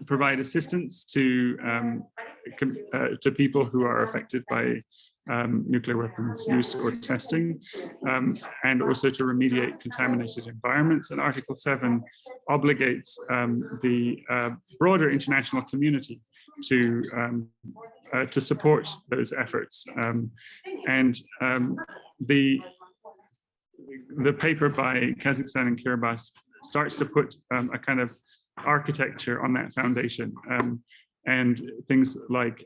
provide assistance to people who are affected by nuclear weapons use or testing, and also to remediate contaminated environments. And Article 7 obligates the broader international community to support those efforts. The paper by Kazakhstan and Kiribati starts to put a kind of architecture on that foundation, and things like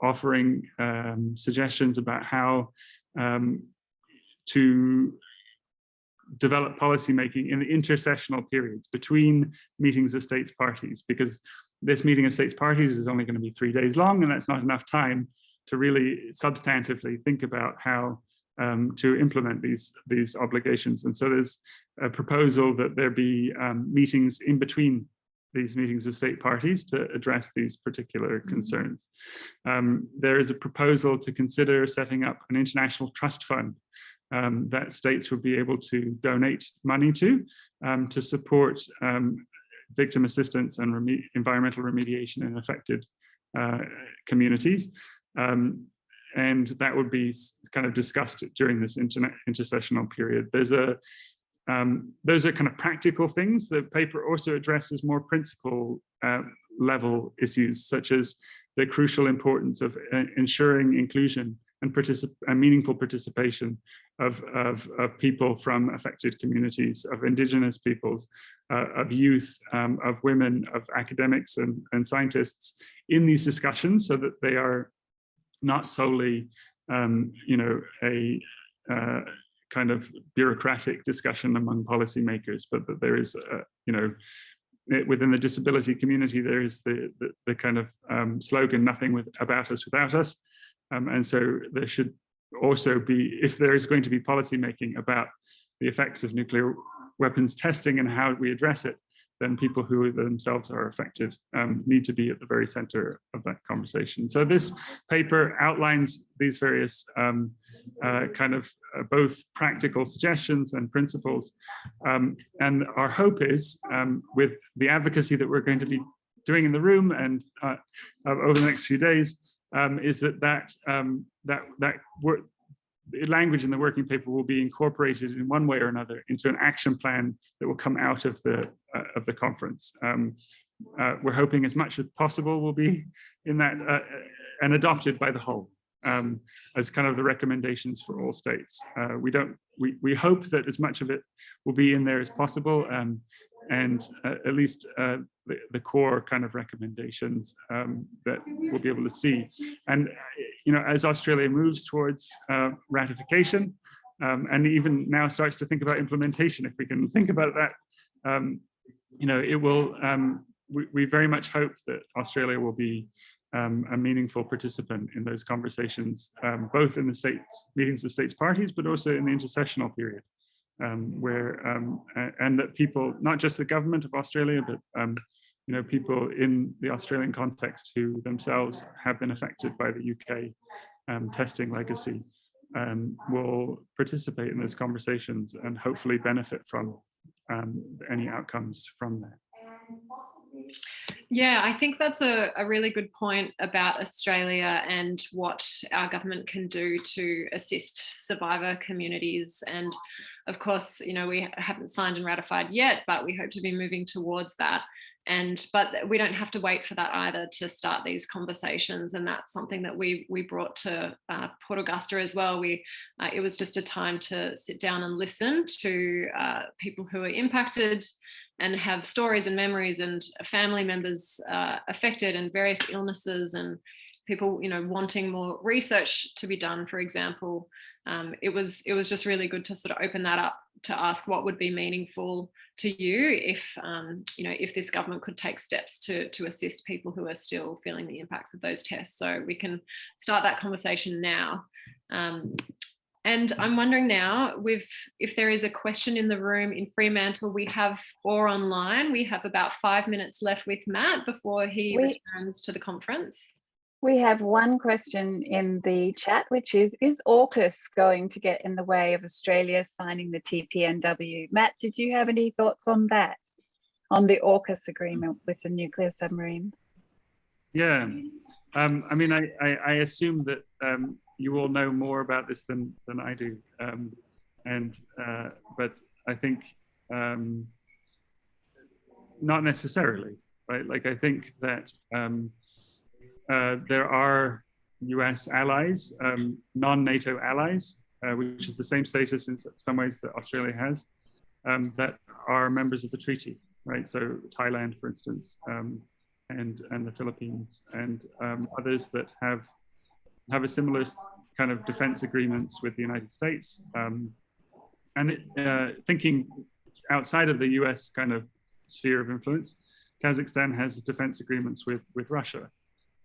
offering suggestions about how to develop policymaking in the intersessional periods between meetings of states parties, because this meeting of states parties is only going to be 3 days long, and that's not enough time to really substantively think about how to implement these obligations. And so there's a proposal that there be meetings in between these meetings of state parties to address these particular concerns. There is a proposal to consider setting up an international trust fund that states would be able to donate money to support victim assistance and environmental remediation in affected communities. And that would be kind of discussed during this intersessional period. Those are kind of practical things. The paper also addresses more principle level issues, such as the crucial importance of ensuring inclusion and meaningful participation of people from affected communities, of indigenous peoples, of youth, of women, of academics and scientists in these discussions, so that they are not solely, a kind of bureaucratic discussion among policymakers, but that there is, within the disability community, there is the kind of slogan, nothing about us without us. And so there should also be, if there is going to be policymaking about the effects of nuclear weapons testing and how we address it, then people who themselves are affected need to be at the very center of that conversation. So this paper outlines these various kind of both practical suggestions and principles. And our hope is, with the advocacy that we're going to be doing in the room and over the next few days, is that language in the working paper will be incorporated in one way or another into an action plan that will come out of the conference. We're hoping as much as possible will be in that and adopted by the whole as kind of the recommendations for all states. We hope that as much of it will be in there as possible, and at least the core kind of recommendations that we'll be able to see. And as Australia moves towards ratification, and even now starts to think about implementation, if we can think about that, it will. We very much hope that Australia will be a meaningful participant in those conversations, both in the meetings of states parties, but also in the intersessional period. And that people, not just the government of Australia, but people in the Australian context who themselves have been affected by the UK testing legacy, will participate in those conversations and hopefully benefit from any outcomes from that. Yeah, I think that's a really good point about Australia and what our government can do to assist survivor communities. And of course, we haven't signed and ratified yet, but we hope to be moving towards that. But we don't have to wait for that either to start these conversations. And that's something that we brought to Port Augusta as well. It was just a time to sit down and listen to people who are impacted and have stories and memories, and family members affected, and various illnesses, and people, wanting more research to be done, for example. It was just really good to sort of open that up to ask what would be meaningful to you if this government could take steps to assist people who are still feeling the impacts of those tests. So we can start that conversation now. And I'm wondering now, if there is a question in the room in Fremantle, or online, we have about 5 minutes left with Matt before he returns to the conference. We have one question in the chat, which is AUKUS going to get in the way of Australia signing the TPNW? Matt, did you have any thoughts on that, on the AUKUS agreement with the nuclear submarines? Yeah, I mean, I assume that you all know more about this than I do, but I think not necessarily, right? Like, I think that there are US allies, non-NATO allies, which is the same status in some ways that Australia has, that are members of the treaty, right? So Thailand, for instance, and the Philippines, and others that have a similar kind of defense agreements with the United States. Thinking outside of the US kind of sphere of influence, Kazakhstan has defense agreements with Russia,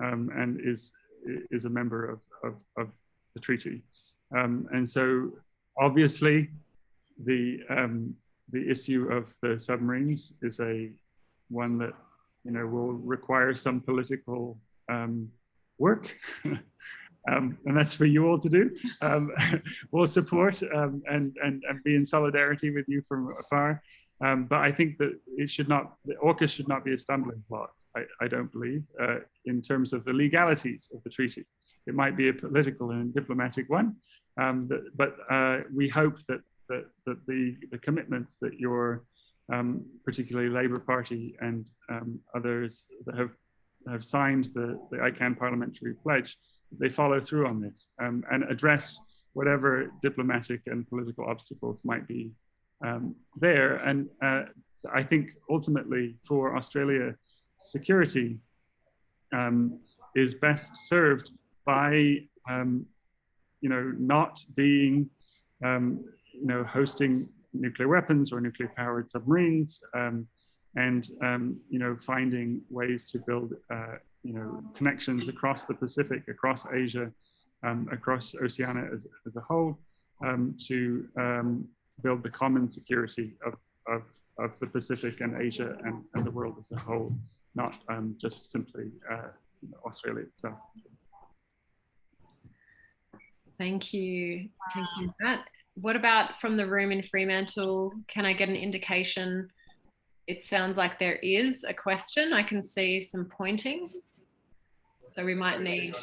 and is a member of the treaty. And so obviously the issue of the submarines is one that, you know, will require some political work. And that's for you all to do. We'll support and be in solidarity with you from afar. But I think that the AUKUS should not be a stumbling block, I don't believe, in terms of the legalities of the treaty. It might be a political and diplomatic one, but we hope that the commitments that your particularly Labour Party and others that have signed the ICAN parliamentary pledge, they follow through on this and address whatever diplomatic and political obstacles might be there. And I think ultimately for Australia, security is best served by you know, not being hosting nuclear weapons or nuclear powered submarines, and you know, finding ways to build you know, connections across the Pacific, across Asia, across Oceania as a whole, to build the common security of the Pacific and Asia and the world as a whole, not just simply Australia itself. Thank you, Matt. What about from the room in Fremantle? Can I get an indication? It sounds like there is a question. I can see some pointing. So we might need,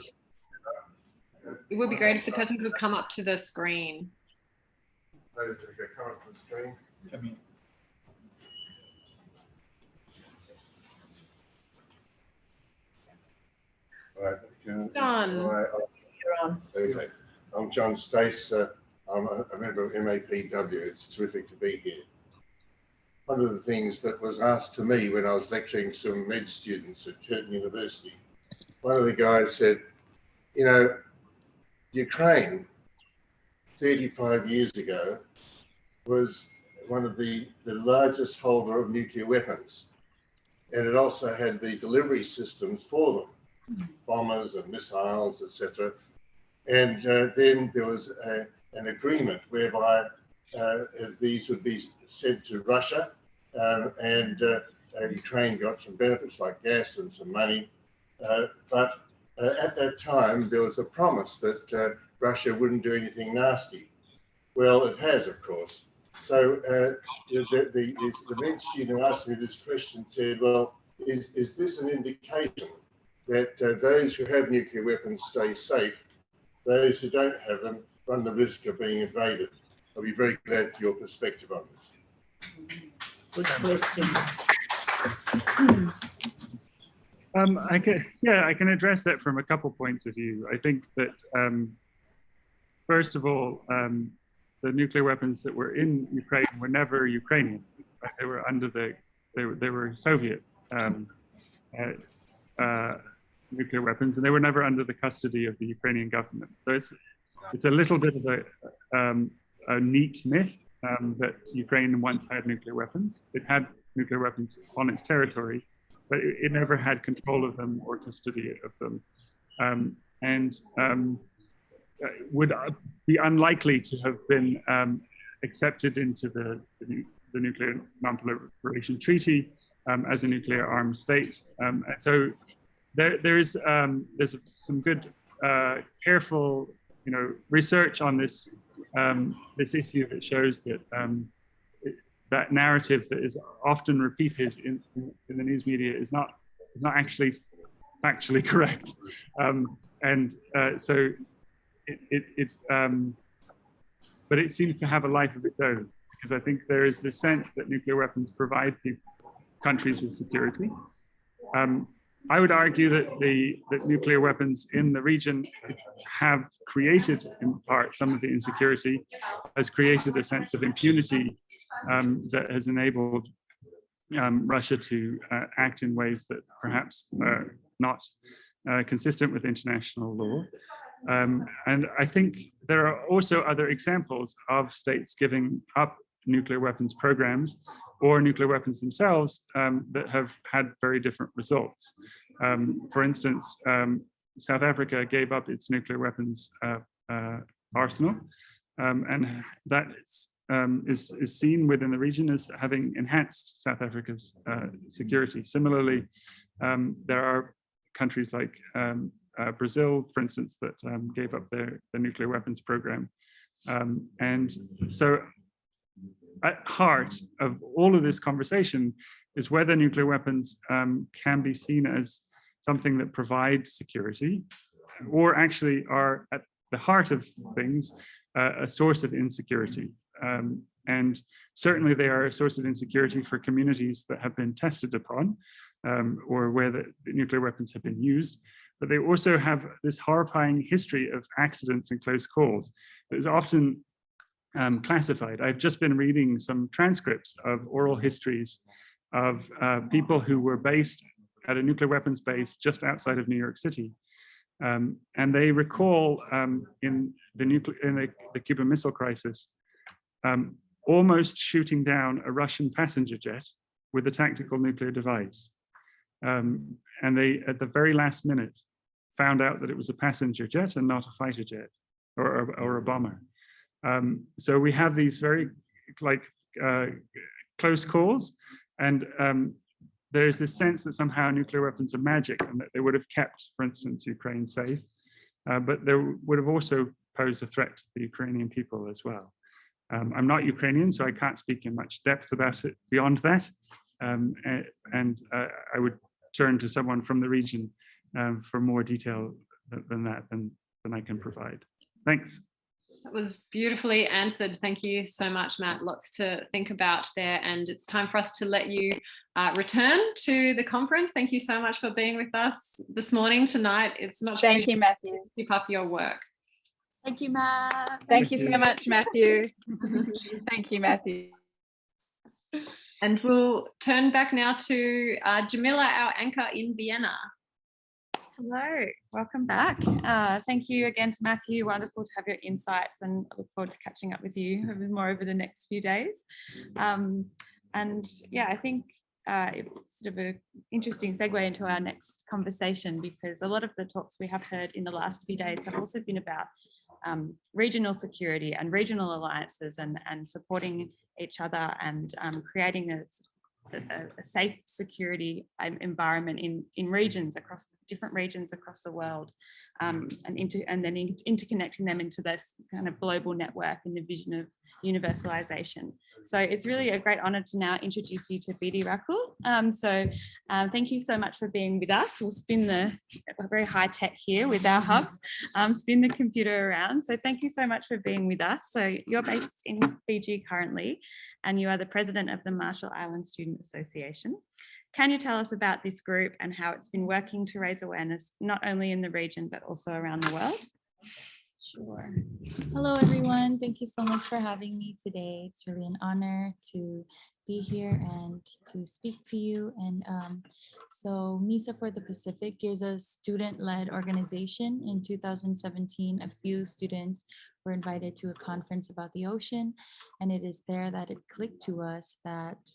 it would be great if the person could come up to the screen. Come up to the screen. Right, John. You're on. Okay. I'm John Stace. I'm a member of MAPW. It's terrific to be here. One of the things that was asked to me when I was lecturing some med students at Curtin University, one of the guys said, you know, Ukraine 35 years ago was one of the largest holder of nuclear weapons. And it also had the delivery systems for them, bombers and missiles, etc. And then there was an agreement whereby these would be sent to Russia, and Ukraine got some benefits like gas and some money. But at that time, there was a promise that Russia wouldn't do anything nasty. Well, it has, of course. So the med student who asked me this question said, well, is this an indication that those who have nuclear weapons stay safe, those who don't have them run the risk of being invaded? I'll be very glad for your perspective on this. Good question. I can address that from a couple points of view. I think that first of all, the nuclear weapons that were in Ukraine were never Ukrainian. Right? They were under they were Soviet nuclear weapons, and they were never under the custody of the Ukrainian government. So it's a little bit of a neat myth that Ukraine once had nuclear weapons. It had nuclear weapons on its territory, but it never had control of them or custody of them, and would be unlikely to have been accepted into the Nuclear Non-Proliferation Treaty as a nuclear armed state. And so there's some good, careful, research on this this issue that shows that that narrative that is often repeated in the news media is not actually factually correct, so but it seems to have a life of its own, because I think there is this sense that nuclear weapons provide countries with security. I would argue that nuclear weapons in the region have created, in part, some of the insecurity, has created a sense of impunity that has enabled Russia to act in ways that perhaps are not consistent with international law. And I think there are also other examples of states giving up nuclear weapons programs or nuclear weapons themselves that have had very different results. For instance, South Africa gave up its nuclear weapons arsenal, and that is seen within the region as having enhanced South Africa's security. Similarly, there are countries like Brazil, for instance, that gave up their nuclear weapons program. And so at heart of all of this conversation is whether nuclear weapons can be seen as something that provide security, or actually are at the heart of things a source of insecurity. And certainly they are a source of insecurity for communities that have been tested upon, or where the nuclear weapons have been used. But they also have this horrifying history of accidents and close calls that is often classified. I've just been reading some transcripts of oral histories of people who were based at a nuclear weapons base just outside of New York City. And they recall in the Cuban Missile Crisis, almost shooting down a Russian passenger jet with a tactical nuclear device. And they, at the very last minute, found out that it was a passenger jet and not a fighter jet or a bomber. So we have these very close calls, and there's this sense that somehow nuclear weapons are magic and that they would have kept, for instance, Ukraine safe, but they would have also posed a threat to the Ukrainian people as well. I'm not Ukrainian, so I can't speak in much depth about it beyond that. I would turn to someone from the region for more detail than I can provide. Thanks. That was beautifully answered. Thank you so much, Matt. Lots to think about there. And it's time for us to let you return to the conference. Thank you so much for being with us this morning, tonight. It's much. Thank you, Matthew. Keep up your work. Thank you, Matt. Thank you so much, Matthew. Thank you, Matthew. And we'll turn back now to Jemila, our anchor in Vienna. Hello, welcome back. Thank you again to Matthew. Wonderful to have your insights, and I look forward to catching up with you more over the next few days. And yeah, I think it's sort of an interesting segue into our next conversation, because a lot of the talks we have heard in the last few days have also been about regional security and regional alliances and supporting each other and creating a safe security environment in regions across different regions across the world, and then interconnecting them into this kind of global network in the vision of universalization. So it's really a great honor to now introduce you to Bedi Racule. Thank you so much for being with us. We'll spin we're very high tech here with our hubs, spin the computer around. So thank you so much for being with us. So you're based in Fiji currently, and you are the president of the Marshall Islands Student Association. Can you tell us about this group and how it's been working to raise awareness, not only in the region, but also around the world? Sure. Hello, everyone. Thank you so much for having me today. It's really an honor to be here and to speak to you. And so MISA for the Pacific is a student-led organization. In 2017, a few students were invited to a conference about the ocean, and it is there that it clicked to us that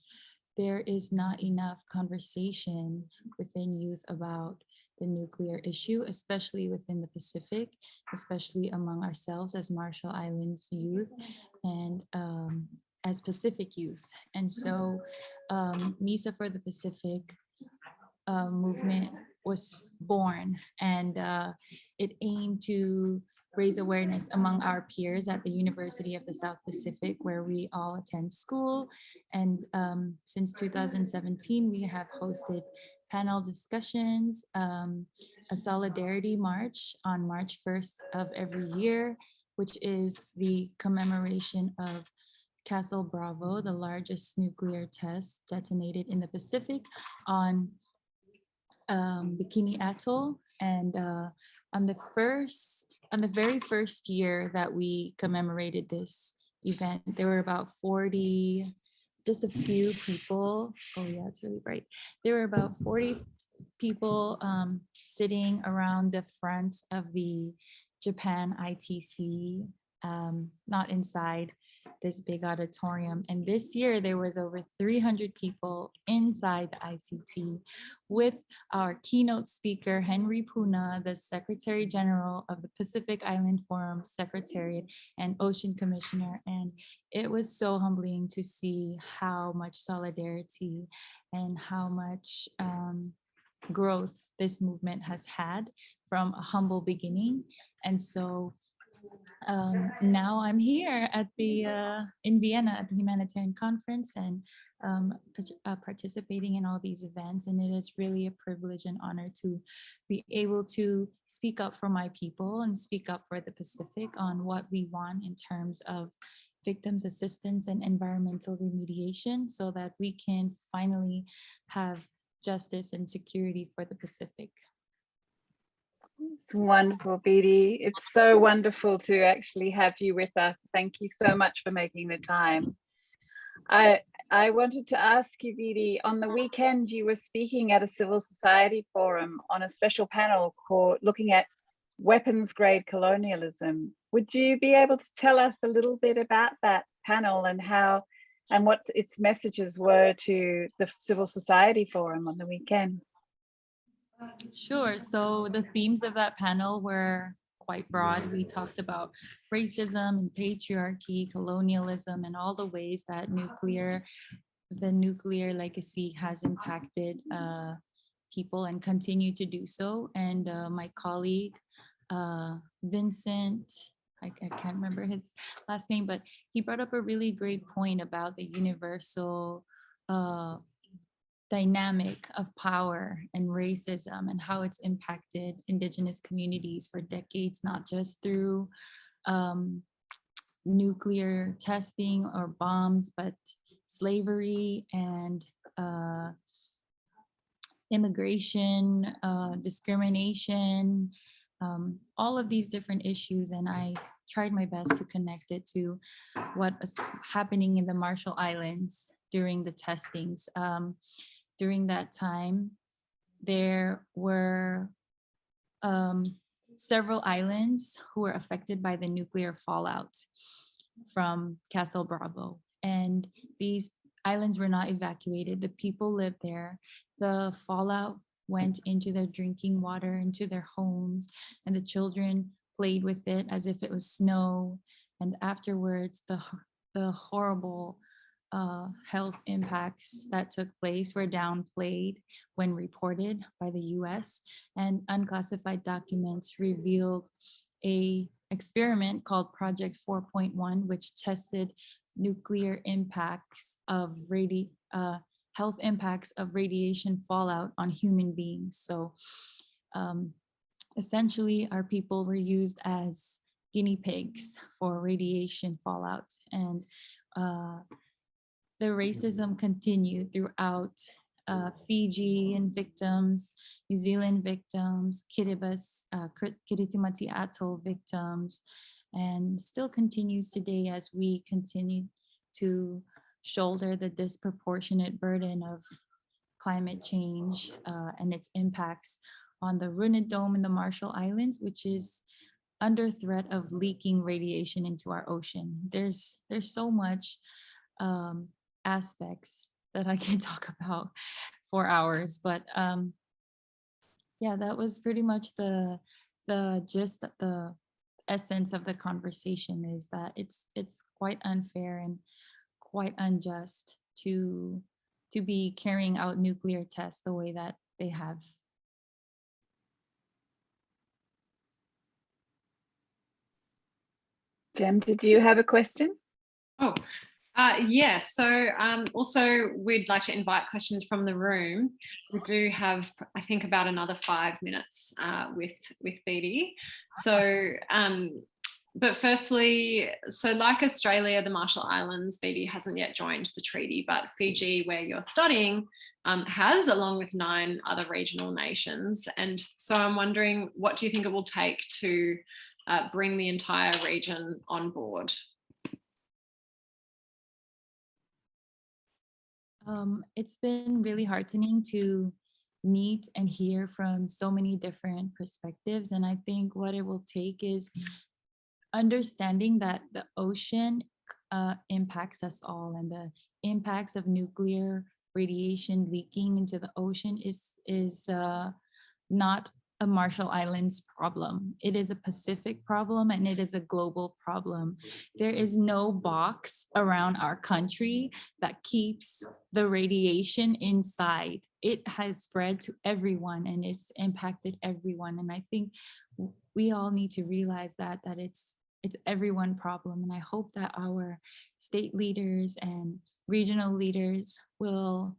there is not enough conversation within youth about the nuclear issue, especially within the Pacific, especially among ourselves as Marshall Islands youth and as Pacific youth. And so MISA for the Pacific movement was born, and it aimed to raise awareness among our peers at the University of the South Pacific, where we all attend school. And since 2017, we have hosted panel discussions, a solidarity march on March 1st of every year, which is the commemoration of Castle Bravo, the largest nuclear test detonated in the Pacific on Bikini Atoll. And on the very first year that we commemorated this event, there were about 40, just a few people. Oh yeah, it's really bright. There were about 40 people sitting around the front of the Japan ITC, not inside this big auditorium. And this year there was over 300 people inside the ICT with our keynote speaker, Henry Puna, the Secretary General of the Pacific Island Forum Secretariat and Ocean Commissioner. And it was so humbling to see how much solidarity and how much growth this movement has had from a humble beginning. And so now I'm here at in Vienna at the Humanitarian Conference, and participating in all these events. And it is really a privilege and honor to be able to speak up for my people and speak up for the Pacific on what we want in terms of victims assistance and environmental remediation, so that we can finally have justice and security for the Pacific. It's wonderful, Bedi. It's so wonderful to actually have you with us. Thank you so much for making the time. I wanted to ask you, Bedi, on the weekend you were speaking at a civil society forum on a special panel called looking at weapons grade colonialism. Would you be able to tell us a little bit about that panel and what its messages were to the civil society forum on the weekend? Sure. So the themes of that panel were quite broad. We talked about racism and patriarchy, colonialism, and all the ways that the nuclear legacy has impacted people and continue to do so. And my colleague, Vincent, I can't remember his last name, but he brought up a really great point about the universal dynamic of power and racism and how it's impacted Indigenous communities for decades, not just through nuclear testing or bombs, but slavery and immigration, discrimination, all of these different issues. And I tried my best to connect it to what was happening in the Marshall Islands during the testings. During that time, there were several islands who were affected by the nuclear fallout from Castle Bravo. And these islands were not evacuated. The people lived there. The fallout went into their drinking water, into their homes, and the children played with it as if it was snow. And afterwards, the horrible health impacts that took place were downplayed when reported by the US, and unclassified documents revealed an experiment called Project 4.1, which tested nuclear impacts of health impacts of radiation fallout on human beings. So essentially our people were used as guinea pigs for radiation fallout, and the racism continued throughout Fijian victims, New Zealand victims, Kiritimati Atoll victims, and still continues today as we continue to shoulder the disproportionate burden of climate change and its impacts on the Runit Dome in the Marshall Islands, which is under threat of leaking radiation into our ocean. There's so much aspects that I can talk about for hours, but yeah, that was pretty much the gist, the essence of the conversation, is that it's quite unfair and quite unjust to be carrying out nuclear tests the way that they have. Jem, did you have a question? Oh, yes. So also we'd like to invite questions from the room. We do have, I think, about another 5 minutes with Bedi. So, but firstly, so like Australia, the Marshall Islands, Bedi hasn't yet joined the treaty, but Fiji, where you're studying, has, along with 9 other regional nations. And so I'm wondering, what do you think it will take to bring the entire region on board? It's been really heartening to meet and hear from so many different perspectives. And I think what it will take is understanding that the ocean impacts us all, and the impacts of nuclear radiation leaking into the ocean is not a Marshall Islands problem. It is a Pacific problem, and it is a global problem. There is no box around our country that keeps the radiation inside. It has spread to everyone, and it's impacted everyone. And I think we all need to realize that it's everyone problem. And I hope that our state leaders and regional leaders will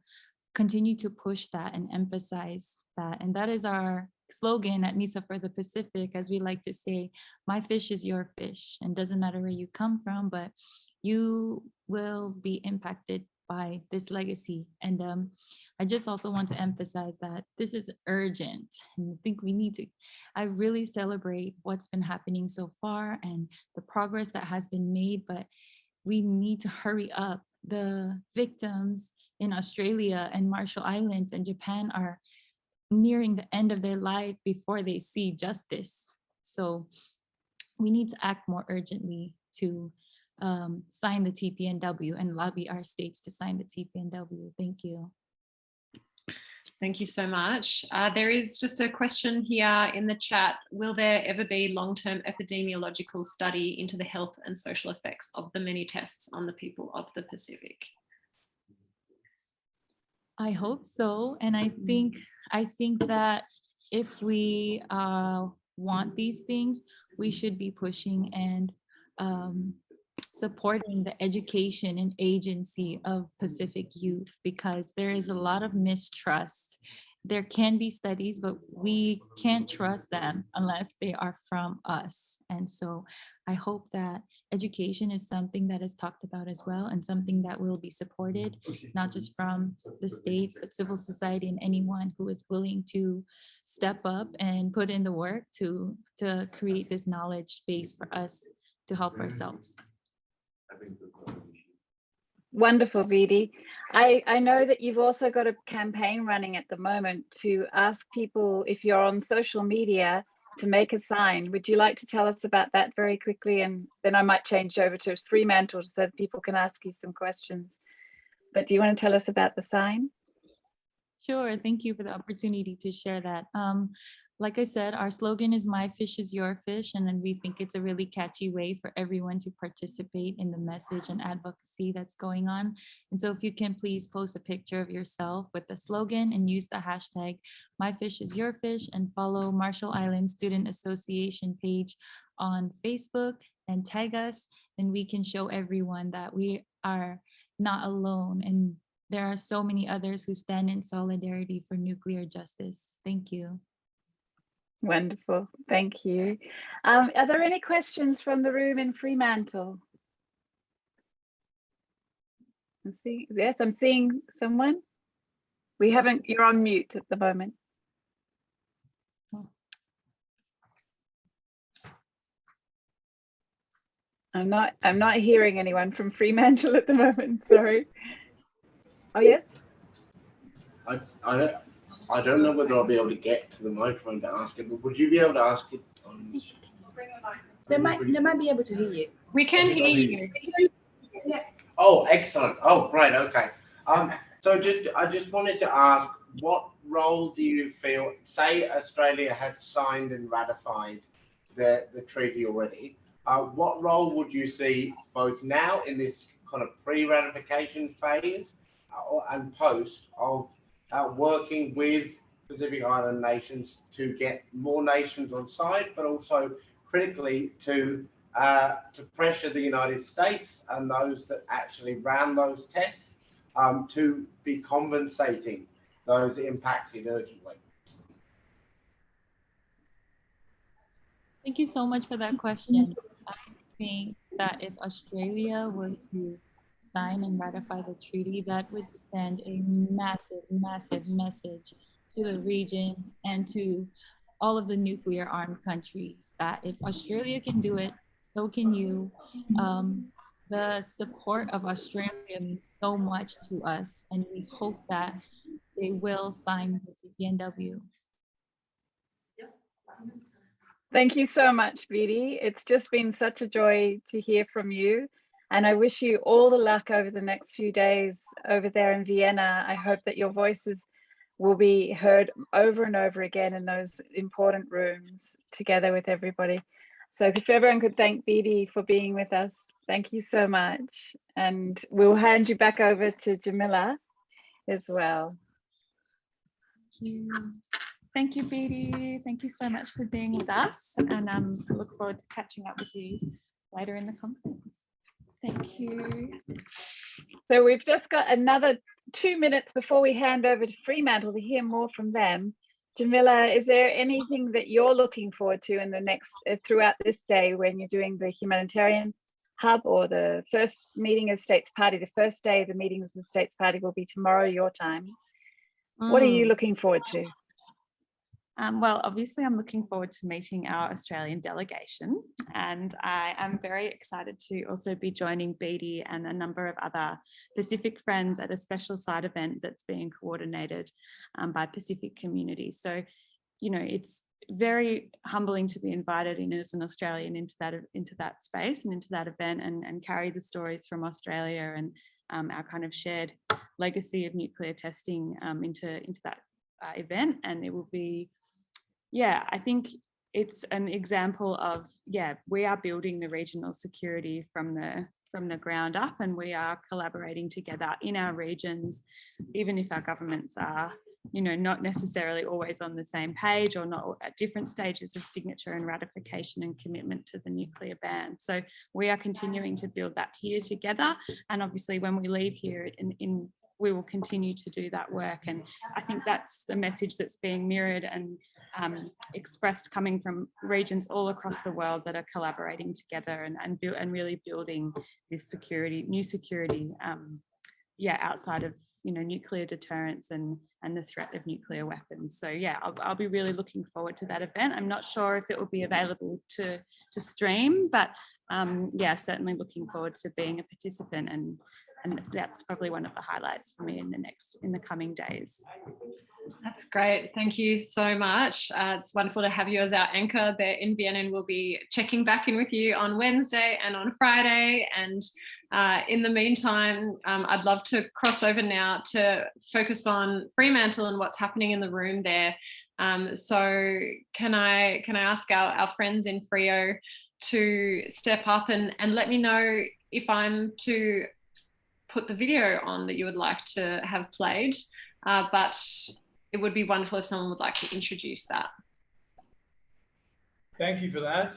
continue to push that and emphasize that. And that is our slogan at MISA for the Pacific, as we like to say, my fish is your fish, and doesn't matter where you come from, but you will be impacted by this legacy. And I just also want to emphasize that this is urgent, and I think we need to, I really celebrate what's been happening so far and the progress that has been made, but we need to hurry up. The victims in Australia and Marshall Islands and Japan are nearing the end of their life before they see justice. So we need to act more urgently to sign the TPNW and lobby our states to sign the TPNW. Thank you. Thank you so much. There is just a question here in the chat. Will there ever be long-term epidemiological study into the health and social effects of the many tests on the people of the Pacific? I hope so. And I think that if we want these things, we should be pushing and supporting the education and agency of Pacific youth, because there is a lot of mistrust. There can be studies, but we can't trust them unless they are from us. And so I hope that education is something that is talked about as well, and something that will be supported, not just from the states, but civil society and anyone who is willing to step up and put in the work to create this knowledge base for us to help ourselves. Wonderful, Bedi. I know that you've also got a campaign running at the moment to ask people, if you're on social media, to make a sign. Would you like to tell us about that very quickly? And then I might change over to Fremantle so that people can ask you some questions. But do you want to tell us about the sign? Sure, thank you for the opportunity to share that. Like I said, our slogan is "My fish is your fish," and then we think it's a really catchy way for everyone to participate in the message and advocacy that's going on. And so if you can please post a picture of yourself with the slogan and use the hashtag "My fish is your fish" and follow Marshall Islands Student Association page on Facebook and tag us, and we can show everyone that we are not alone, and there are so many others who stand in solidarity for nuclear justice. Thank you. Wonderful, thank you. Are there any questions from the room in Fremantle? Yes, I'm seeing someone. We haven't, you're on mute at the moment. I'm not hearing anyone from Fremantle at the moment, sorry. Oh yes? I don't know whether I'll be able to get to the microphone to ask it, but would you be able to ask it on? They might be able to hear you. We can hear you. Oh, excellent. Oh, great. Okay. So I just wanted to ask, what role do you feel, say Australia had signed and ratified the treaty already, what role would you see both now in this kind of pre-ratification phase and post of working with Pacific Island nations to get more nations on side, but also critically to to pressure the United States and those that actually ran those tests to be compensating those impacted urgently. Thank you so much for that question. I think that if Australia were to sign and ratify the treaty, that would send a massive, massive message to the region and to all of the nuclear armed countries that if Australia can do it, so can you. The support of Australia means so much to us, and we hope that they will sign the TPNW. Thank you so much, Bedi. It's just been such a joy to hear from you. And I wish you all the luck over the next few days over there in Vienna. I hope that your voices will be heard over and over again in those important rooms together with everybody. So if everyone could thank Bedi for being with us, thank you so much. And we'll hand you back over to Jemila as well. Thank you. Thank you, Bedi. Thank you so much for being with us. And I look forward to catching up with you later in the conference. Thank you. So we've just got another 2 minutes before we hand over to Fremantle to hear more from them. Jemila, is there anything that you're looking forward to in the next, throughout this day when you're doing the Humanitarian Hub or the first meeting of States Party? The first day of the meetings of the States Party will be tomorrow, your time. What are you looking forward to? Well, obviously, I'm looking forward to meeting our Australian delegation, and I am very excited to also be joining Bedi and a number of other Pacific friends at a special side event that's being coordinated by Pacific communities. So, you know, it's very humbling to be invited in as an Australian into that space and into that event and carry the stories from Australia and our kind of shared legacy of nuclear testing into that event. And it will be, yeah, I think it's an example of, yeah, we are building the regional security from the ground up, and we are collaborating together in our regions, even if our governments are, you know, not necessarily always on the same page or not at different stages of signature and ratification and commitment to the nuclear ban. So we are continuing to build that here together. And obviously when we leave here we will continue to do that work. And I think that's the message that's being mirrored and expressed coming from regions all across the world that are collaborating together and really building this new security, outside of, you know, nuclear deterrence and the threat of nuclear weapons. So yeah, I'll be really looking forward to that event. I'm not sure if it will be available to stream, but yeah, certainly looking forward to being a participant, and that's probably one of the highlights for me in the coming days. That's great. Thank you so much. It's wonderful to have you as our anchor there in Vienna, and we'll be checking back in with you on Wednesday and on Friday. And in the meantime, I'd love to cross over now to focus on Fremantle and what's happening in the room there. So can I ask our friends in Freo to step up and let me know if I'm to put the video on that you would like to have played, but it would be wonderful if someone would like to introduce that. Thank you for that.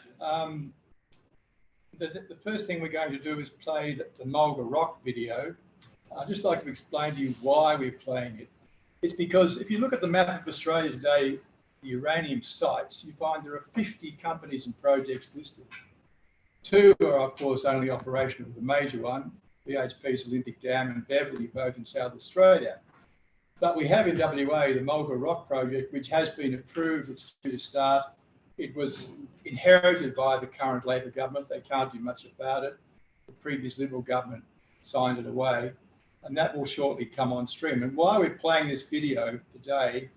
The first thing we're going to do is play the Mulga Rock video. I'd just like to explain to you why we're playing it. It's because if you look at the map of Australia today, the uranium sites, you find there are 50 companies and projects listed. 2 are, of course, only operational. The major one, BHP's Olympic Dam and Beverley, both in South Australia. But we have in WA the Mulga Rock project, which has been approved. It's due to start. It was inherited by the current Labor government. They can't do much about it. The previous Liberal government signed it away, and that will shortly come on stream. And why we're playing this video today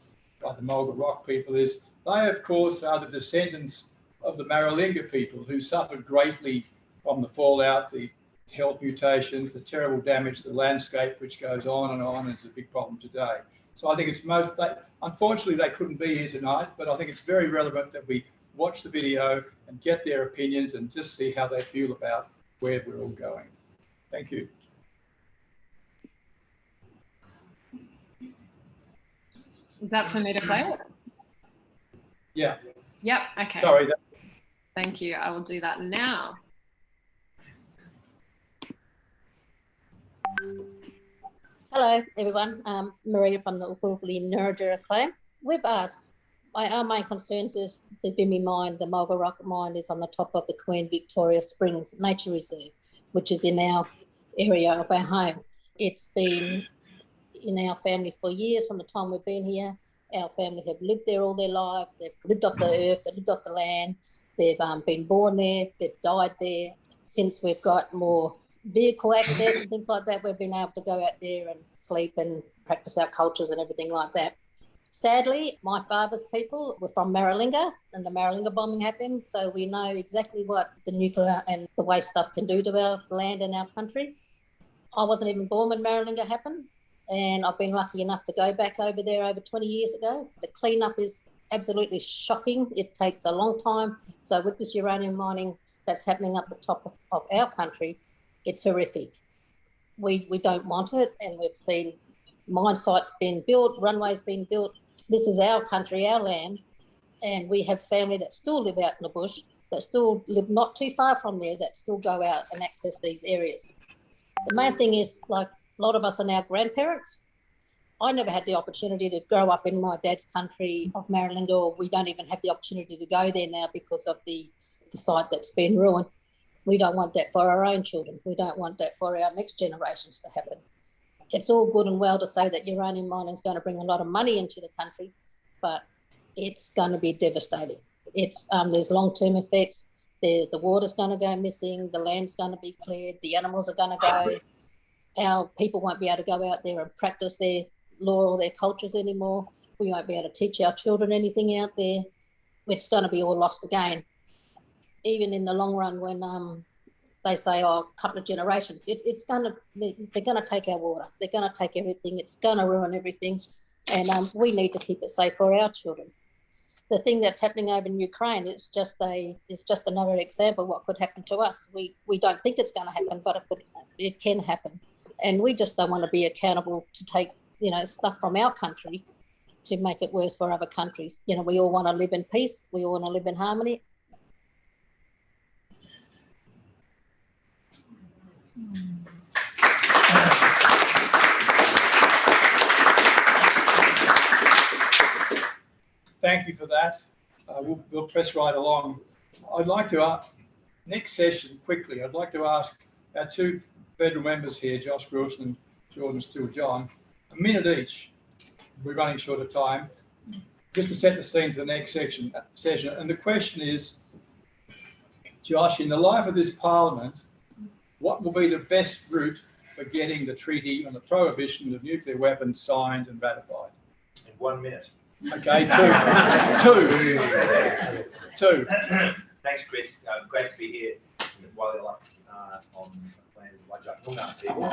by the Mulga Rock people is they, of course, are the descendants of the Maralinga people who suffered greatly from the fallout, the health mutations, the terrible damage to the landscape, which goes on and is a big problem today. So I think it's unfortunately they couldn't be here tonight, but I think it's very relevant that we watch the video and get their opinions and just see how they feel about where we're all going. Thank you. Is that for me to play it? Yeah. Yep, okay. Sorry. Thank you, I will do that now. Hello, everyone. Maria from the Ukkulupuli Nurja Clan. With us, our main concerns is the Vimy mine, the Mulga Rock mine is on the top of the Queen Victoria Springs Nature Reserve, which is in our area of our home. It's been in our family for years from the time we've been here. Our family have lived there all their lives. They've lived off the earth, they've lived off the land. They've been born there, they've died there. Since we've got more vehicle access and things like that, we've been able to go out there and sleep and practice our cultures and everything like that. Sadly, my father's people were from Maralinga, and the Maralinga bombing happened, so we know exactly what the nuclear and the waste stuff can do to our land and our country. I wasn't even born when Maralinga happened, and I've been lucky enough to go back over there over 20 years ago. The cleanup is absolutely shocking. It takes a long time. So with this uranium mining that's happening up the top of our country, it's horrific. We don't want it, and we've seen mine sites being built, runways being built. This is our country, our land, and we have family that still live out in the bush, that still live not too far from there, that still go out and access these areas. The main thing is, like, a lot of us are now grandparents. I never had the opportunity to grow up in my dad's country of Maralinga, or we don't even have the opportunity to go there now because of the site that's been ruined. We don't want that for our own children. We don't want that for our next generations to happen. It's all good and well to say that uranium mining is going to bring a lot of money into the country, but it's going to be devastating. There's long-term effects. The water's going to go missing. The land's going to be cleared. The animals are going to go. Our people won't be able to go out there and practice their law or their cultures anymore. We won't be able to teach our children anything out there. It's going to be all lost again. Even in the long run, when they say, oh, a couple of generations, they're going to take our water. They're going to take everything. It's going to ruin everything. And we need to keep it safe for our children. The thing that's happening over in Ukraine is just another example of what could happen to us. We don't think it's going to happen, but it can happen. And we just don't want to be accountable to take, stuff from our country to make it worse for other countries. We all want to live in peace. We all want to live in harmony. Thank you for that. We'll press right along. I'd like to ask, next session, quickly, I'd like to ask our two federal members here, Josh Wilson and Jordon Steele-John, a minute each. We're running short of time, just to set the scene for the next session. And the question is, Josh, in the life of this Parliament, what will be the best route for getting the treaty on the prohibition of nuclear weapons signed and ratified? In 1 minute. Okay, two. Thanks, Chris. Great to be here on land Wajak people.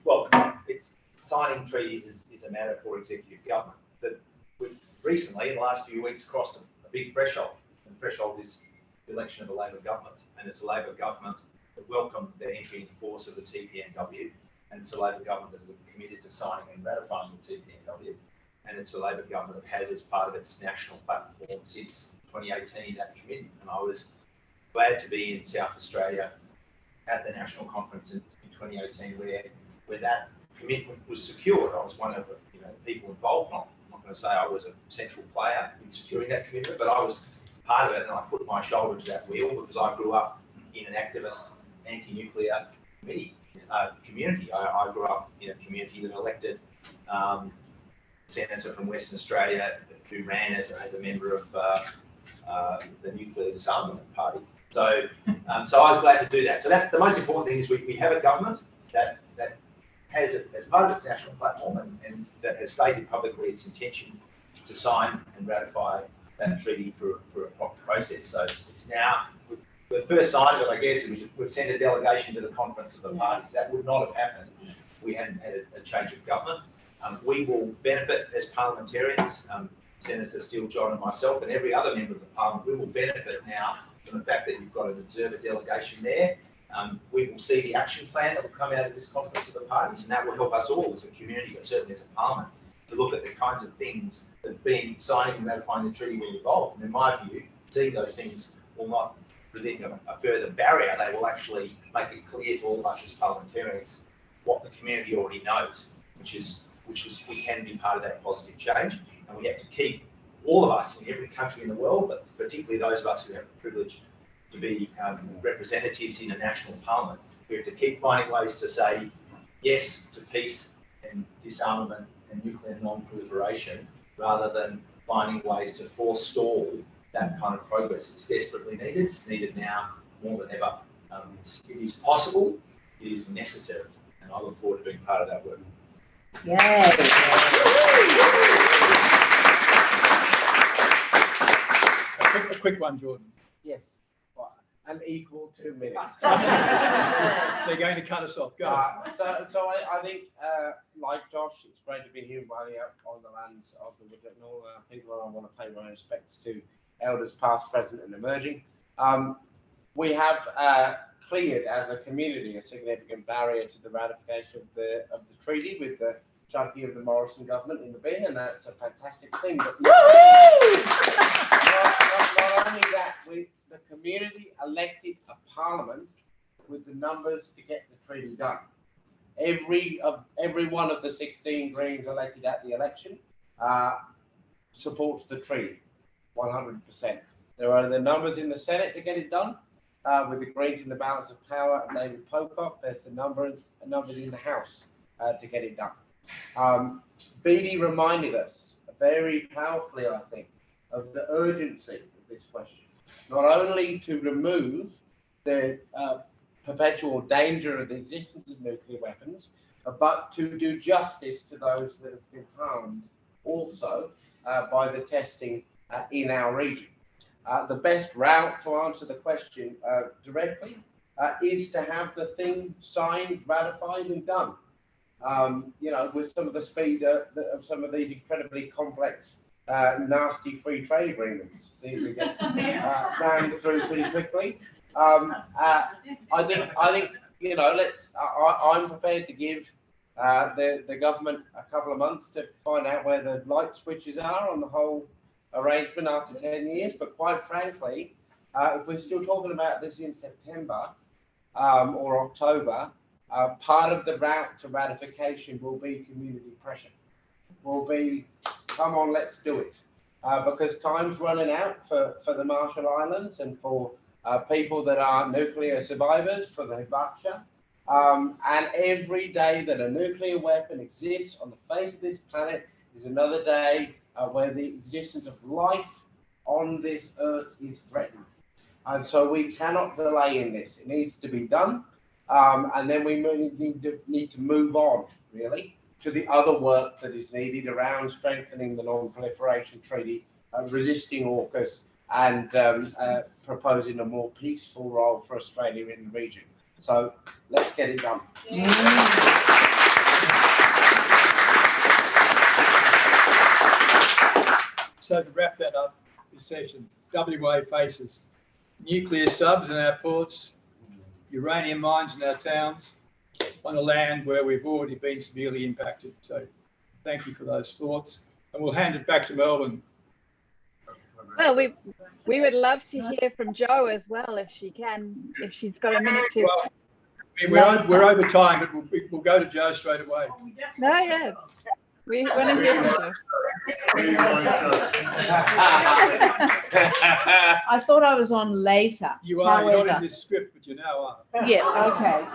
Well, it's signing treaties is a matter for executive government. But we've recently, in the last few weeks, crossed a big threshold. And the threshold is the election of a Labor government. And it's a Labor government that welcomed the entry into force of the TPNW. And it's a Labor government that is committed to signing and ratifying the TPNW. And it's a Labor government that has as part of its national platform since 2018 that commitment. And I was glad to be in South Australia at the national conference in 2018 where that commitment was secured. I was one of the people involved. I'm not going to say I was a central player in securing that commitment, but I was part of it, and I put my shoulder to that wheel because I grew up in an activist anti-nuclear community. I grew up in a community that elected senator from Western Australia who ran as a member of the Nuclear Disarmament Party. So I was glad to do that. So the most important thing is we have a government that has it as part of its national platform and that has stated publicly its intention to sign and ratify that treaty for a proper process. So it's now, the first sign of it, I guess, we've sent a delegation to the conference of the parties. That would not have happened if we hadn't had a change of government. We will benefit as parliamentarians, Senator Steele-John and myself and every other member of the parliament, we will benefit now from the fact that you've got an observer delegation there. We will see the action plan that will come out of this conference of the parties, and that will help us all as a community, but certainly as a parliament, to look at the kinds of things that being signing and ratifying the treaty will involve. And in my view, seeing those things will not present a further barrier. They will actually make it clear to all of us as parliamentarians what the community already knows, which is we can be part of that positive change, and we have to keep all of us in every country in the world, but particularly those of us who have the privilege to be representatives in a national parliament. We have to keep finding ways to say yes to peace and disarmament and nuclear non-proliferation, rather than finding ways to forestall that kind of progress. It's desperately needed. It's needed now more than ever. It is possible. It is necessary, and I look forward to being part of that work. Yay. A quick one, Jordon. Yes, an equal 2 minutes. They're going to cut us off. Go. So I think, like Josh, it's great to be here while you're on the lands of the Aboriginal people, and I want to pay my respects to elders past, present, and emerging. We have cleared as a community a significant barrier to the ratification of the treaty with the chunky of the Morrison government in the bin, and that's a fantastic thing. But not only that, the community elected a parliament with the numbers to get the treaty done. Every one of the 16 Greens elected at the election supports the treaty, 100%. There are the numbers in the Senate to get it done. With the Greens in the balance of power and David Pocock, there's the numbers in the House to get it done. Bedi reminded us very powerfully, I think, of the urgency of this question. Not only to remove the perpetual danger of the existence of nuclear weapons, but to do justice to those that have been harmed also by the testing in our region. The best route to answer the question directly is to have the thing signed, ratified, and done. With some of the speed of some of these incredibly complex, nasty free trade agreements, see if we get rammed through pretty quickly. I think I'm prepared to give the government a couple of months to find out where the light switches are on the whole arrangement after 10 years. But quite frankly, if we're still talking about this in September or October, part of the route to ratification will be community pressure. Will be, come on, let's do it. Because time's running out for the Marshall Islands and for people that are nuclear survivors, for the Hibakusha. And every day that a nuclear weapon exists on the face of this planet is another day where the existence of life on this earth is threatened. And so we cannot delay in this. It needs to be done. And then we need to move on, really, to the other work that is needed around strengthening the Non-Proliferation Treaty, resisting AUKUS, and proposing a more peaceful role for Australia in the region. So let's get it done. So to wrap that up, this session, WA faces nuclear subs in our ports, uranium mines in our towns, on a land where we've already been severely impacted. So thank you for those thoughts. And we'll hand it back to Melbourne. Well, we would love to hear from Jo as well, if she's got a minute to. Well, we're over time, but we'll go to Jo straight away. No, yeah. We want to hear from Jo. I thought I was on later. You are. You're not in this script, but you now are. Yeah, okay.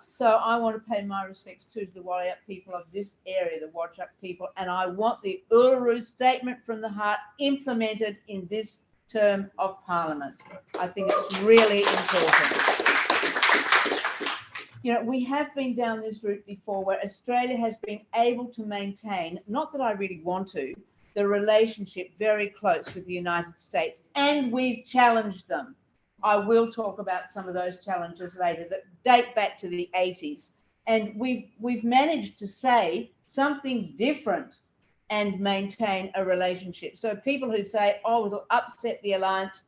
So I want to pay my respects to the Walyat people of this area, the Whadjuk people, and I want the Uluru Statement from the Heart implemented in this term of Parliament. I think it's really important. You know, we have been down this route before where Australia has been able to maintain, not that I really want to, the relationship very close with the United States, and we've challenged them. I will talk about some of those challenges later that date back to the 80s. And we've managed to say something different and maintain a relationship. So people who say, oh, it'll upset the alliance,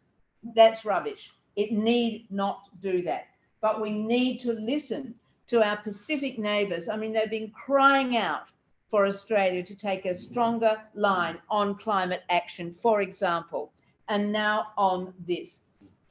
that's rubbish. It need not do that. But we need to listen to our Pacific neighbours. I mean, they've been crying out for Australia to take a stronger line on climate action, for example, and now on this.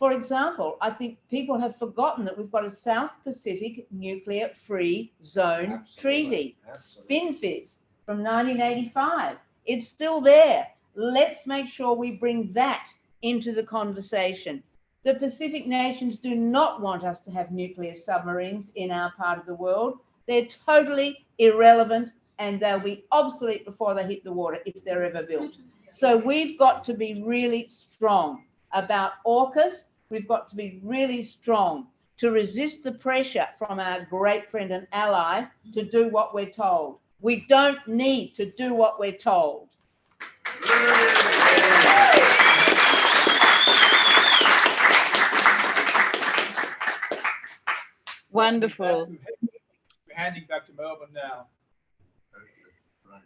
For example, I think people have forgotten that we've got a South Pacific Nuclear Free Zone Treaty, SPINFIZ, from 1985. It's still there. Let's make sure we bring that into the conversation. The Pacific nations do not want us to have nuclear submarines in our part of the world. They're totally irrelevant and they'll be obsolete before they hit the water if they're ever built. So we've got to be really strong about AUKUS. We've got to be really strong to resist the pressure from our great friend and ally to do what we're told. We don't need to do what we're told. Wonderful. We're handing back to Melbourne now.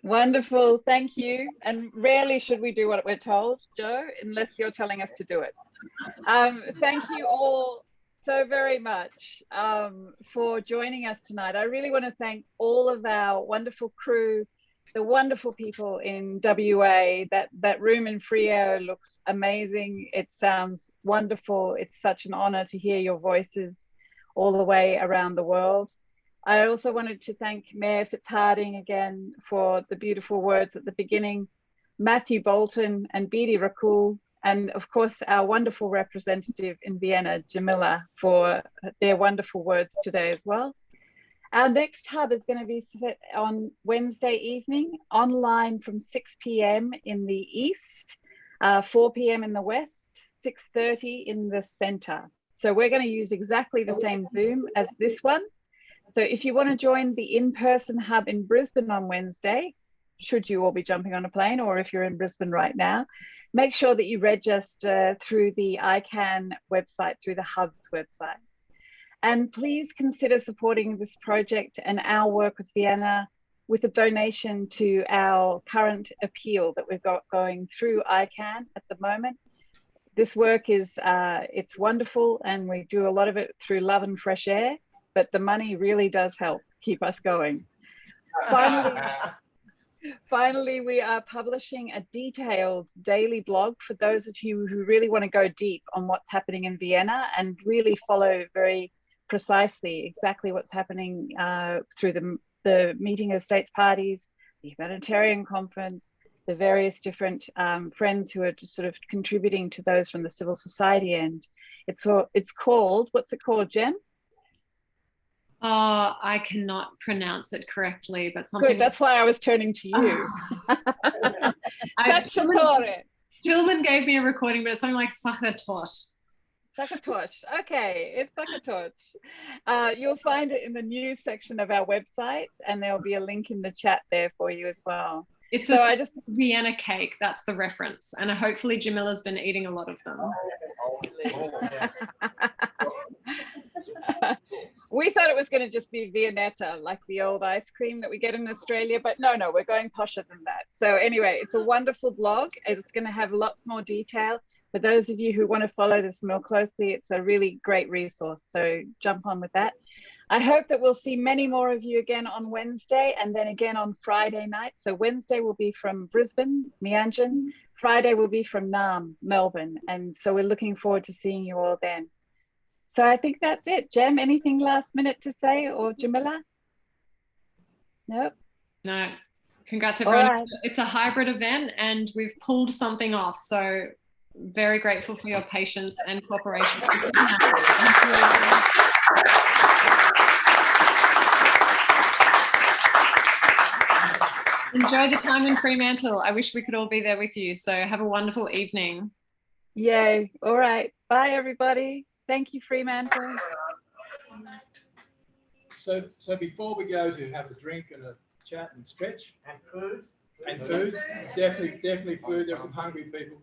Wonderful, thank you. And rarely should we do what we're told, Joe, unless you're telling us to do it. Thank you all so very much for joining us tonight. I really want to thank all of our wonderful crew, the wonderful people in WA. That room in Freo looks amazing. It sounds wonderful. It's such an honor to hear your voices all the way around the world. I also wanted to thank Mayor Fitzhardinge again for the beautiful words at the beginning, Matthew Bolton and Bedi Racule, and of course our wonderful representative in Vienna, Jemila, for their wonderful words today as well. Our next hub is going to be set on Wednesday evening, online from 6 p.m. in the east, 4 p.m. in the west, 6:30 in the center. So we're going to use exactly the same Zoom as this one. So if you want to join the in-person hub in Brisbane on Wednesday, should you all be jumping on a plane, or if you're in Brisbane right now, make sure that you register through the ICAN website, through the hub's website. And please consider supporting this project and our work with Vienna with a donation to our current appeal that we've got going through ICAN at the moment. This work is, it's wonderful, and we do a lot of it through love and fresh air, but the money really does help keep us going. Finally, we are publishing a detailed daily blog for those of you who really want to go deep on what's happening in Vienna and really follow very precisely exactly what's happening through the meeting of states parties, the Humanitarian conference, the various different friends who are just sort of contributing to those from the civil society end. It's called, what's it called, Jen? Oh, I cannot pronounce it correctly, but something. Good, that's why I was turning to you. Tillman gave me a recording, but it's something like Sakatosh. Sakatosh, okay, it's Sakatosh. You'll find it in the news section of our website, and there'll be a link in the chat there for you as well. It's a Vienna cake, that's the reference. And hopefully Jemila's been eating a lot of them. We thought it was going to just be Viennetta, like the old ice cream that we get in Australia, but no, we're going posher than that. So anyway, it's a wonderful blog. It's going to have lots more detail. For those of you who want to follow this more closely, it's a really great resource. So jump on with that. I hope that we'll see many more of you again on Wednesday and then again on Friday night. So Wednesday will be from Brisbane, Meanjin. Friday will be from Naarm, Melbourne. And so we're looking forward to seeing you all then. So I think that's it. Jem, anything last minute to say, or Jemila? Nope. No. Congrats everyone. Right. It's a hybrid event and we've pulled something off. So very grateful for your patience and cooperation. Enjoy the time in Fremantle. I wish we could all be there with you. So have a wonderful evening. Yay. All right. Bye, everybody. Thank you, Fremantle. So before we go to have a drink and a chat and stretch. And food. Definitely food. There's some hungry people.